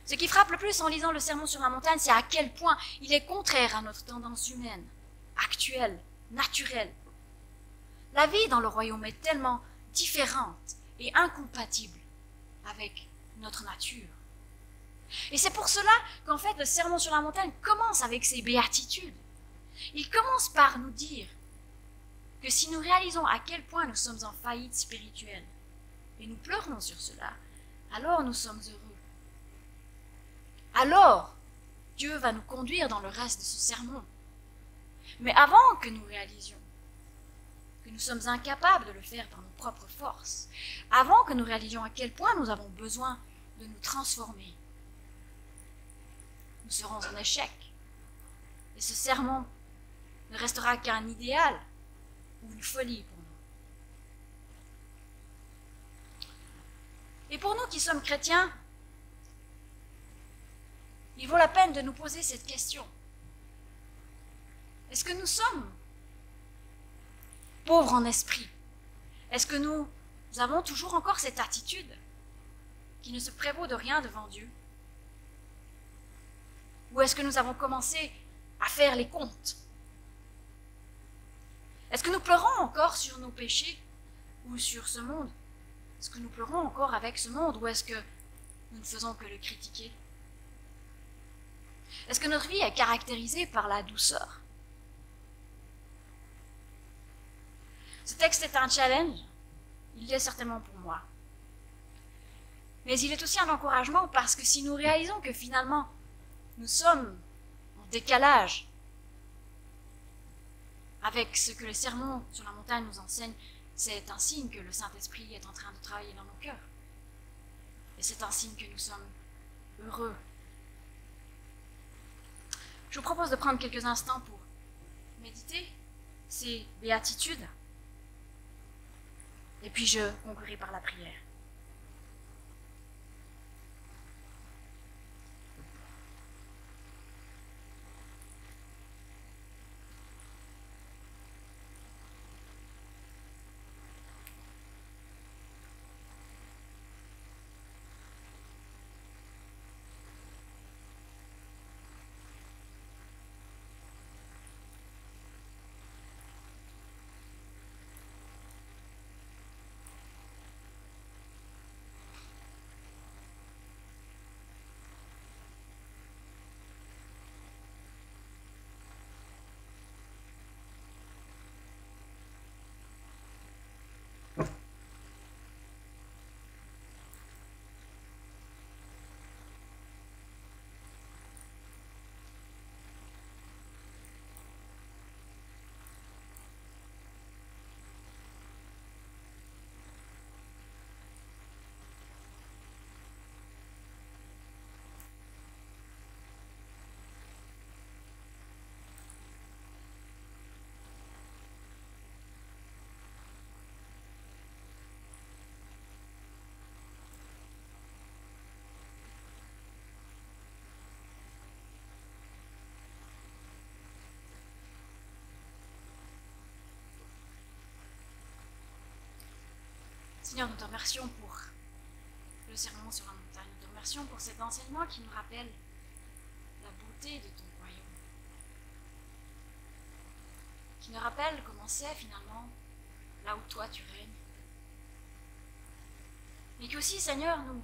Speaker 4: Ce qui frappe le plus en lisant le Sermon sur la montagne, c'est à quel point il est contraire à notre tendance humaine, actuelle, naturelle. La vie dans le royaume est tellement différente et incompatible avec notre nature. Et c'est pour cela qu'en fait le Sermon sur la montagne commence avec ses béatitudes. Il commence par nous dire que si nous réalisons à quel point nous sommes en faillite spirituelle, et nous pleurons sur cela, alors nous sommes heureux. Alors, Dieu va nous conduire dans le reste de ce sermon. Mais avant que nous réalisions que nous sommes incapables de le faire par nos propres forces, avant que nous réalisions à quel point nous avons besoin de nous transformer, nous serons en échec. Et ce sermon ne restera qu'un idéal ou une folie pour nous. Et pour nous qui sommes chrétiens, il vaut la peine de nous poser cette question. Est-ce que nous sommes pauvres en esprit? Est-ce que nous avons toujours encore cette attitude qui ne se prévaut de rien devant Dieu? Ou est-ce que nous avons commencé à faire les comptes? Est-ce que nous pleurons encore sur nos péchés ou sur ce monde? Est-ce que nous pleurons encore avec ce monde ou est-ce que nous ne faisons que le critiquer? Est-ce que notre vie est caractérisée par la douceur? Ce texte est un challenge, il l'est certainement pour moi. Mais il est aussi un encouragement parce que si nous réalisons que finalement nous sommes en décalage avec ce que le Sermon sur la montagne nous enseigne, c'est un signe que le Saint-Esprit est en train de travailler dans nos cœurs. Et c'est un signe que nous sommes heureux. Je vous propose de prendre quelques instants pour méditer ces béatitudes. Et puis je conclurai par la prière. Seigneur, nous te remercions pour le sermon sur la montagne. Nous te remercions pour cet enseignement qui nous rappelle la beauté de ton royaume. Qui nous rappelle comment c'est finalement là où toi tu règnes. Mais qui aussi, Seigneur, nous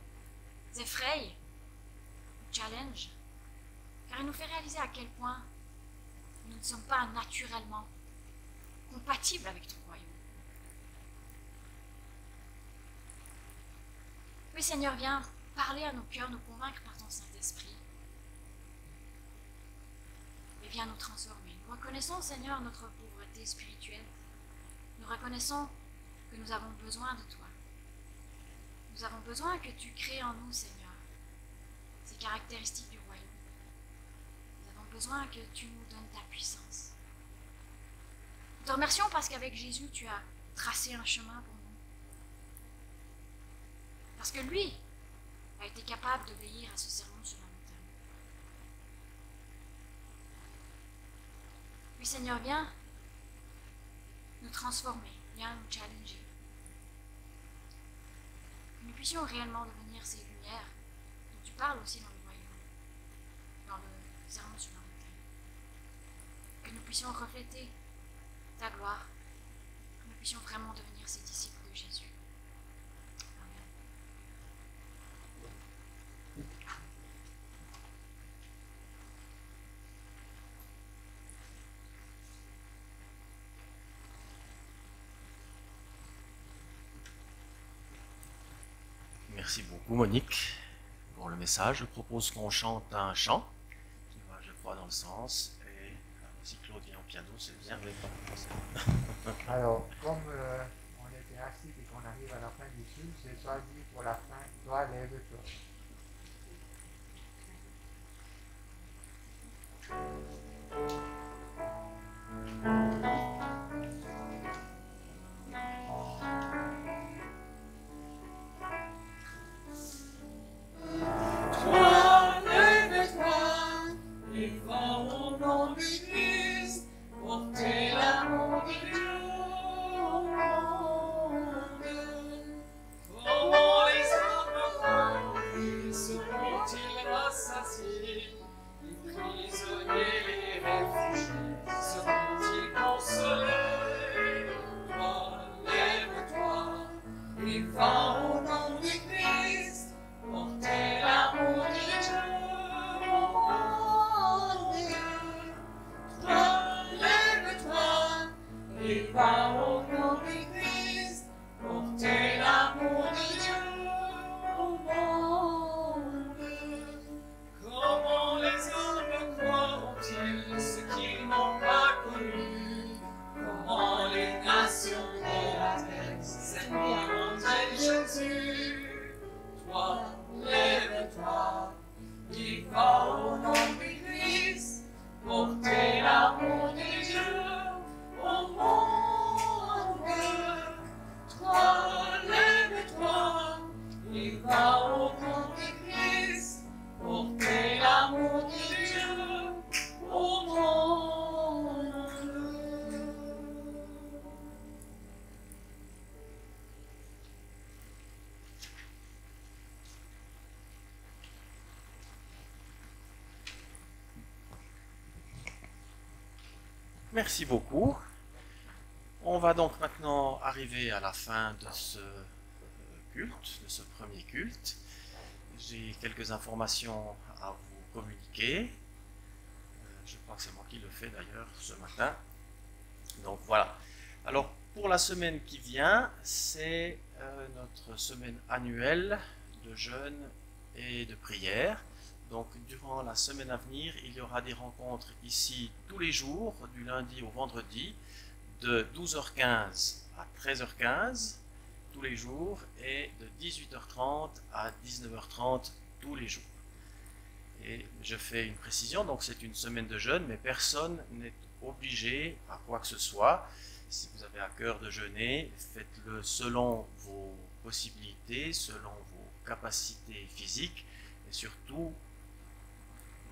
Speaker 4: effraie, nous challenge, car il nous fait réaliser à quel point nous ne sommes pas naturellement compatibles avec ton royaume. Oui, Seigneur, viens parler à nos cœurs, nous convaincre par ton Saint-Esprit. Et viens nous transformer. Nous reconnaissons, Seigneur, notre pauvreté spirituelle. Nous reconnaissons que nous avons besoin de toi. Nous avons besoin que tu crées en nous, Seigneur, ces caractéristiques du royaume. Nous avons besoin que tu nous donnes ta puissance. Nous te remercions parce qu'avec Jésus, tu as tracé un chemin pour nous. Parce que lui a été capable d'obéir à ce sermon sur la montagne. Oui, Seigneur, viens nous transformer, viens nous challenger. Que nous puissions réellement devenir ces lumières dont tu parles aussi dans le royaume, dans le sermon sur la montagne. Que nous puissions refléter ta gloire, que nous puissions vraiment devenir ces disciples de Jésus. Amen.
Speaker 3: Merci beaucoup Monique pour le message. Je propose qu'on chante un chant qui va, je crois, dans le sens. Et si Claude vient au piano, c'est bien.
Speaker 1: Alors, comme on était assis et qu'on arrive à la fin du culte, j'ai choisi pour la fin, toi, lève-toi.
Speaker 2: Toi, lève-toi, et va au nom du Christ, porter l'amour de Dieu au monde. Comment les hommes conduits seront-ils rassasiés? Les prisonniers, les réfugiés seront-ils consolés? Toi, lève-toi, et va au nom du Christ, porter l'amour de Dieu au monde. Toi, lève-toi, et va au nom du Christ, porter l'amour de Dieu au monde. Comment les hommes croiront-ils ce qu'ils n'ont pas connu? Comment les nations de la terre s'aimeront-elles Jésus? Toi, lève-toi, et va au nom du Christ, porter l'amour de Dieu au monde. Toi, lève-toi, et va au nom du Christ, porter l'amour de Dieu au monde.
Speaker 3: Merci beaucoup. On va donc maintenant arriver à la fin de ce culte, de ce premier culte. J'ai quelques informations à vous communiquer. Je crois que c'est moi qui le fais d'ailleurs ce matin. Donc voilà. Alors pour la semaine qui vient, c'est notre semaine annuelle de jeûne et de prière. Donc durant la semaine à venir, il y aura des rencontres ici tous les jours, du lundi au vendredi, de 12h15 à 13h15 tous les jours et de 18h30 à 19h30 tous les jours. Et je fais une précision, donc c'est une semaine de jeûne, mais personne n'est obligé à quoi que ce soit. Si vous avez à cœur de jeûner, faites-le selon vos possibilités, selon vos capacités physiques, et surtout,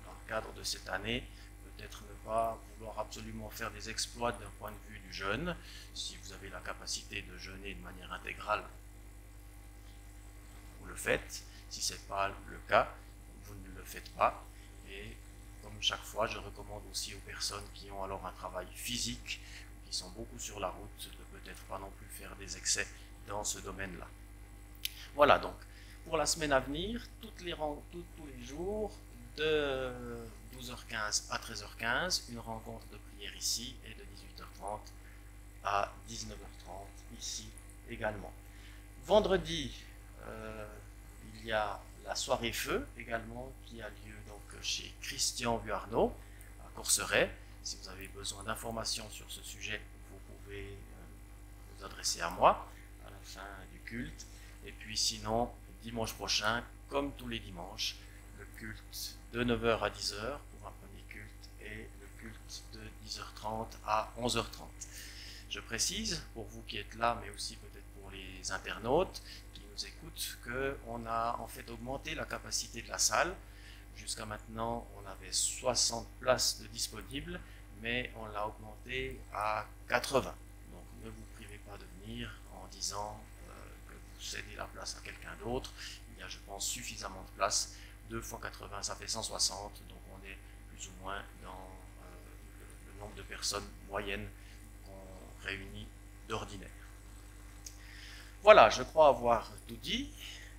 Speaker 3: dans le cadre de cette année, peut-être ne pas vouloir absolument faire des exploits d'un point de vue du jeûne. Si vous avez la capacité de jeûner de manière intégrale, le faites. Si ce n'est pas le cas, vous ne le faites pas. Et comme chaque fois, je recommande aussi aux personnes qui ont alors un travail physique, qui sont beaucoup sur la route, de peut-être pas non plus faire des excès dans ce domaine-là. Voilà donc, pour la semaine à venir, tous les jours, de 12h15 à 13h15, une rencontre de prière ici, et de 18h30 à 19h30 ici également. Vendredi, il y a la soirée feu également qui a lieu donc chez Christian Vuarneau à Courceret. Si vous avez besoin d'informations sur ce sujet, vous pouvez vous adresser à moi à la fin du culte. Et puis sinon, dimanche prochain, comme tous les dimanches, le culte de 9h à 10h pour un premier culte et le culte de 10h30 à 11h30. Je précise, pour vous qui êtes là, mais aussi peut-être pour les internautes qui nous écoutent, qu'on a en fait augmenté la capacité de la salle. Jusqu'à maintenant, on avait 60 places de disponibles, mais on l'a augmenté à 80. Donc ne vous privez pas de venir en disant que vous cédez la place à quelqu'un d'autre. Il y a, je pense, suffisamment de place. 2 x 80, ça fait 160, donc on est plus ou moins dans le nombre de personnes moyennes qu'on réunit d'ordinaire. Voilà, je crois avoir tout dit.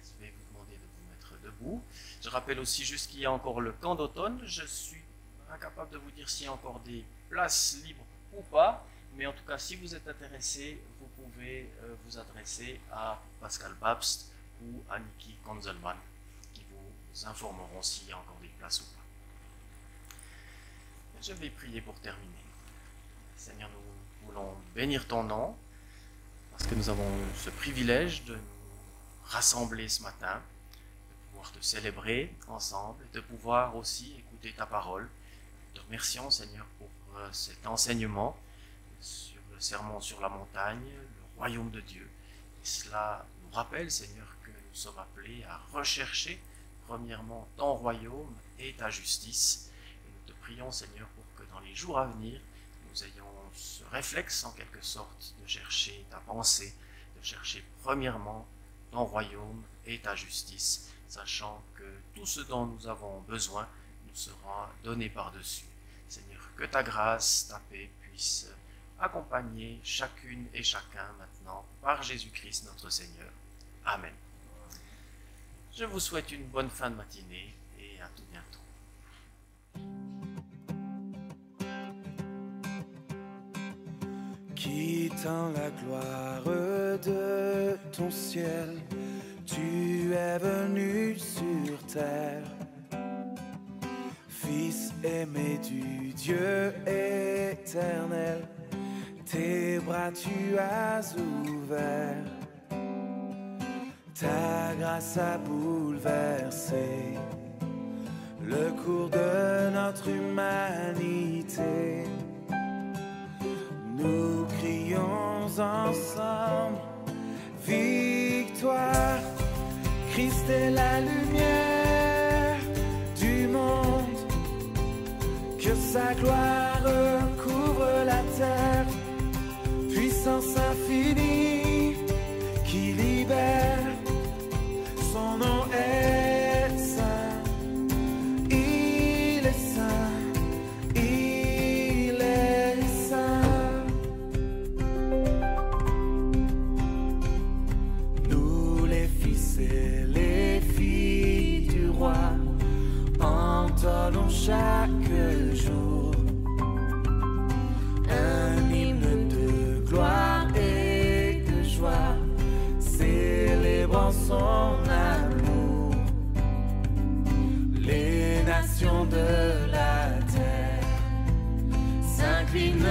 Speaker 3: Je vais vous demander de vous mettre debout. Je rappelle aussi juste qu'il y a encore le camp d'automne. Je suis incapable de vous dire s'il y a encore des places libres ou pas, mais en tout cas, si vous êtes intéressé, vous pouvez vous adresser à Pascal Babst ou à Niki Konzelman, qui vous informeront s'il y a encore des places ou pas. Je vais prier pour terminer. Seigneur, nous voulons bénir ton nom, parce que nous avons ce privilège de nous rassembler ce matin, de pouvoir te célébrer ensemble, et de pouvoir aussi écouter ta parole. Nous te remercions, Seigneur, pour cet enseignement sur le sermon sur la montagne, le royaume de Dieu. Et cela nous rappelle, Seigneur, que nous sommes appelés à rechercher premièrement ton royaume et ta justice. Et nous te prions, Seigneur, pour que dans les jours à venir, nous ayons ce réflexe en quelque sorte de chercher ta pensée, de chercher premièrement ton royaume et ta justice, sachant que tout ce dont nous avons besoin nous sera donné par-dessus. Seigneur, que ta grâce, ta paix puisse accompagner chacune et chacun maintenant par Jésus-Christ notre Seigneur. Amen. Je vous souhaite une bonne fin de matinée et à tout bientôt.
Speaker 5: Quittant la gloire de ton ciel, tu es venu sur terre. Fils aimé du Dieu éternel, tes bras tu as ouverts. Ta grâce a bouleversé le cours de notre humanité. Nous crions ensemble victoire. Christ est la lumière du monde. Que sa gloire couvre la terre. Puissance infinie qui libère. Son nom est saint. Il est saint. Il est saint. Nous les fils et les filles du roi entonnons chaque jour un hymne de gloire et de joie, célébrant son amour. Les nations de la terre s'inclinent